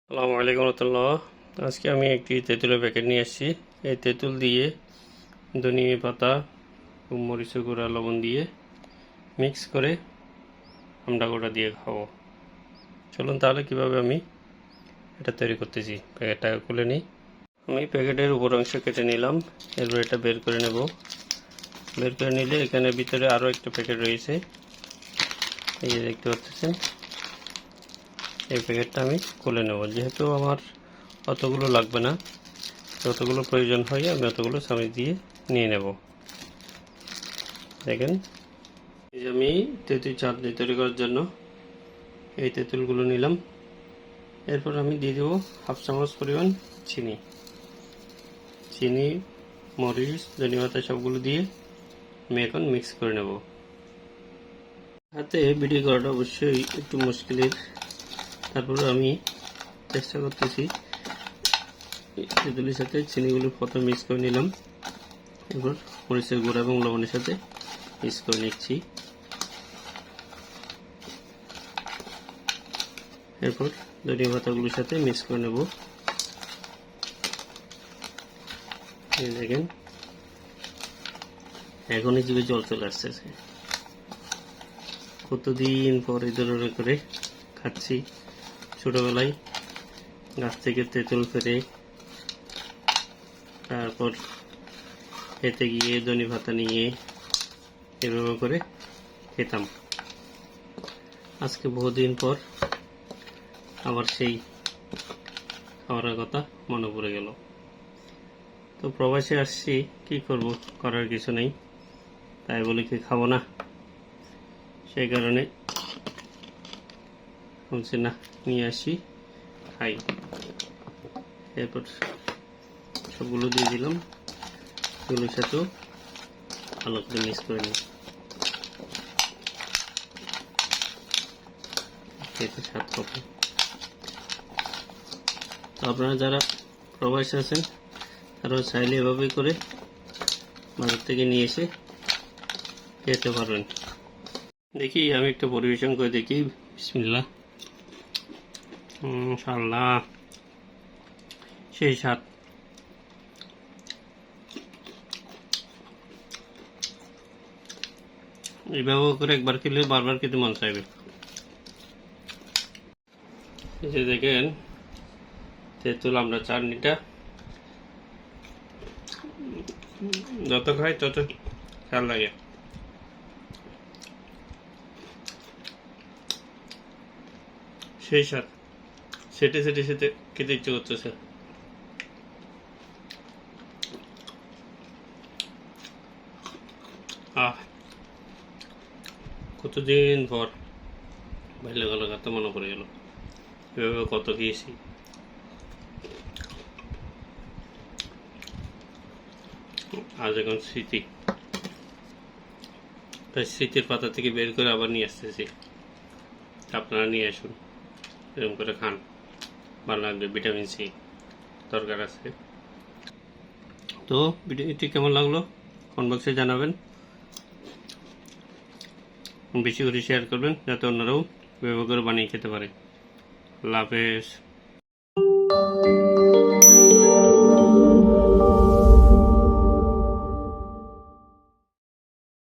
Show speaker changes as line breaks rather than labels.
আসসালামু আলাইকুম রহমতুল্লাহ। আজকে আমি একটি তেঁতুলের প্যাকেট নিয়ে এসেছি। এই তেঁতুল দিয়ে ধনিয়া পাতা, মরিচের গুঁড়া, লবণ দিয়ে মিক্স করে আমরা গোটা দিয়ে খাবো। চলুন তাহলে কিভাবে আমি এটা তৈরি করতেছি। প্যাকেটটা খুলে নিই। আমি প্যাকেটের উপর অংশ কেটে নিলাম, এরপর এটা বের করে নেব। বের করে নিলে এখানে ভিতরে আরও একটা প্যাকেট রয়েছে, এই যে দেখতে পাচ্ছেন। এই প্যাকেটটা আমি খুলে নেব, যেহেতু আমার অতগুলো লাগবে না, যতগুলো প্রয়োজন হয় আমি অতগুলো চামচ দিয়ে নিয়ে নেব। দেখেন, এই যে আমি তেঁতুল চাটনি তৈরি করার জন্য এই তেঁতুলগুলো নিলাম। এরপর আমি দিয়ে দেবো হাফ চামচ পরিমাণ চিনি। চিনি, মরিচ, ধনিয়া পাতা সবগুলো দিয়ে আমি এখন মিক্স করে নেব। হাতে ভিডিও করাটা অবশ্যই একটু মুশকিলের, তারপরে আমি চেষ্টা করতেছি। তেঁতুলের সাথে চিনিগুলো প্রথমে মিক্স করে নিলাম, এরপর মরিচের গুঁড়া এবং লবণের সাথে মিক্স করে নিচ্ছি। এরপর ধনিয়া পাতাগুলোর সাথে মিক্স করে নেব। এই দেখেন, এখনই জিভে জল চলে আসতেছে। কতদিন পর এই ধরনের করে খাচ্ছি। ছোটবেলায় গাছ থেকে তেঁতুল ফেলে তারপর খেতে গিয়ে ধনিয়া পাতা নিয়ে এভাবে করে খেতাম। আজকে বহুদিন পর আবার সেই খাওয়ার কথা মনে পড়ে গেল। তো প্রবাসে আসছি, কি করব, করার কিছু নেই, তাই বলে কি খাবো না? সেই কারণে বলছি না, নিয়ে আসি, খাই। এরপর সবগুলো দিয়ে দিলাম, এগুলোর সাথেও ভালো করে মিক্স করে নিই, খেতে স্বাদ পাবে। তো আপনারা যারা প্রবাসে আছেন তারা চাইলে এভাবে করে বাজার থেকে নিয়ে এসে খেতে পারবেন। দেখি আমি একটা পরিবেশন করে দেখি। বিসমিল্লাহ, মাশাআল্লাহ, সেই স্বাদ। এইভাবে করে একবার খেলে বারবার খেতে মন চাইবে। এই যে দেখেন, তেঁতুল আমরা চাটনিটা যত খাই তত খেয়াল লাগে। সেই স্বাদ, সেটে সেটে সেটে খেতে ইচ্ছে করতেছে। কতদিন পর বাল্যকালের কথা মনে পড়ে গেল। এভাবে কত খেয়েছি। আজ এখন স্মৃতি, তাই স্মৃতির পাতা থেকে বের করে আবার নিয়ে আসতেছি। আপনারা নিয়ে আসুন, এরকম করে খান, ভালো লাগবে। ভিটামিন সি দরকার আছে। তো ভিডিওটি কেমন লাগলো কমেন্ট বক্সে জানাবেন, বেশি করে শেয়ার করবেন যাতে অন্যরাও ব্যবহার করে বানিয়ে খেতে পারে। আল্লাহ হাফেজ।